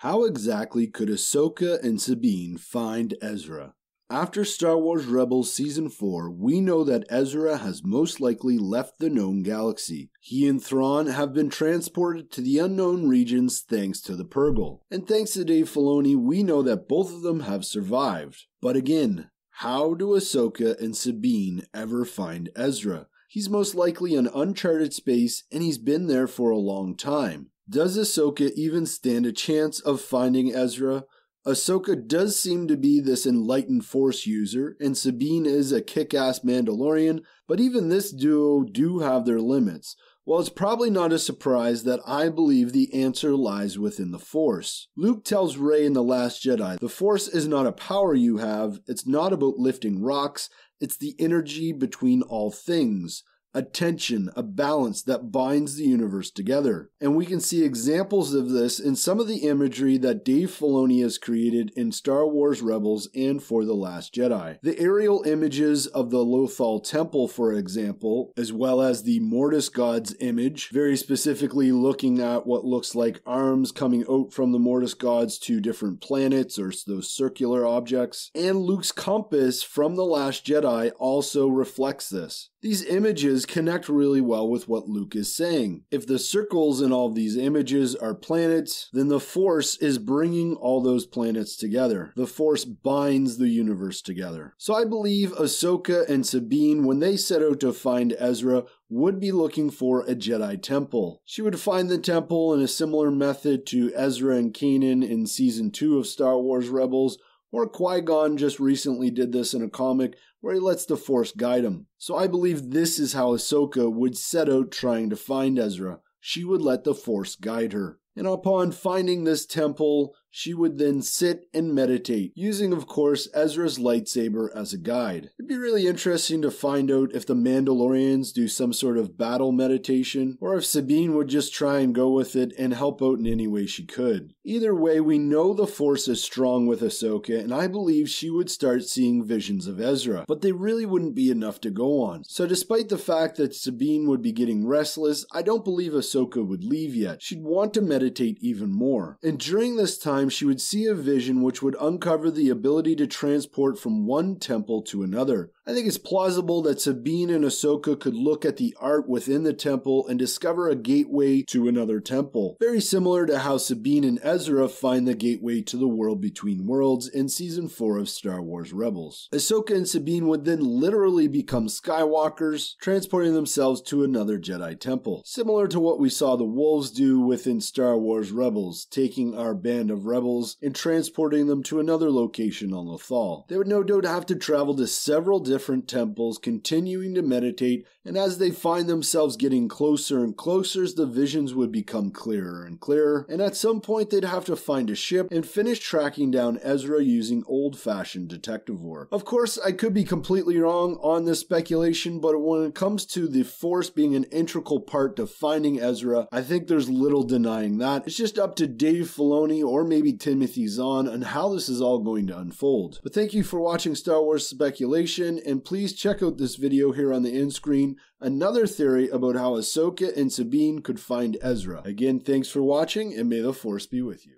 How exactly could Ahsoka and Sabine find Ezra? After Star Wars Rebels Season 4, we know that Ezra has most likely left the known galaxy. He and Thrawn have been transported to the unknown regions thanks to the Purrgil. And thanks to Dave Filoni, we know that both of them have survived. But again, how do Ahsoka and Sabine ever find Ezra? He's most likely in uncharted space, and he's been there for a long time. Does Ahsoka even stand a chance of finding Ezra? Ahsoka does seem to be this enlightened Force user, and Sabine is a kick-ass Mandalorian, but even this duo do have their limits. Well, it's probably not a surprise that I believe the answer lies within the Force. Luke tells Rey in The Last Jedi, the Force is not a power you have, it's not about lifting rocks, it's the energy between all things. A tension, a balance that binds the universe together. And we can see examples of this in some of the imagery that Dave Filoni has created in Star Wars Rebels and for The Last Jedi. The aerial images of the Lothal Temple, for example, as well as the Mortis God's image, very specifically looking at what looks like arms coming out from the Mortis Gods to different planets or those circular objects. And Luke's compass from The Last Jedi also reflects this. These images connect really well with what Luke is saying. If the circles in all of these images are planets, then the Force is bringing all those planets together. The Force binds the universe together. So I believe Ahsoka and Sabine, when they set out to find Ezra, would be looking for a Jedi temple. She would find the temple in a similar method to Ezra and Kanan in Season 2 of Star Wars Rebels, or Qui-Gon just recently did this in a comic where he lets the Force guide him. So I believe this is how Ahsoka would set out trying to find Ezra. She would let the Force guide her. And upon finding this temple, she would then sit and meditate, using, of course, Ezra's lightsaber as a guide. It'd be really interesting to find out if the Mandalorians do some sort of battle meditation, or if Sabine would just try and go with it and help out in any way she could. Either way, we know the Force is strong with Ahsoka, and I believe she would start seeing visions of Ezra, but they really wouldn't be enough to go on. So despite the fact that Sabine would be getting restless, I don't believe Ahsoka would leave yet. She'd want to meditate even more. And during this time, she would see a vision which would uncover the ability to transport from one temple to another. I think it's plausible that Sabine and Ahsoka could look at the art within the temple and discover a gateway to another temple. Very similar to how Sabine and Ezra find the gateway to the world between worlds in Season 4 of Star Wars Rebels. Ahsoka and Sabine would then literally become Skywalkers, transporting themselves to another Jedi temple. Similar to what we saw the wolves do within Star Wars Rebels, taking our band of rebels and transporting them to another location on Lothal. They would no doubt have to travel to several different temples, continuing to meditate, and as they find themselves getting closer and closer, the visions would become clearer and clearer, and at some point they'd have to find a ship and finish tracking down Ezra using old-fashioned detective work. Of course, I could be completely wrong on this speculation, but when it comes to the Force being an integral part to finding Ezra, I think there's little denying that. It's just up to Dave Filoni or maybe Timothy Zahn on how this is all going to unfold. But thank you for watching Star Wars Speculation, and please check out this video here on the end screen, another theory about how Ahsoka and Sabine could find Ezra. Again, thanks for watching, and may the Force be with you.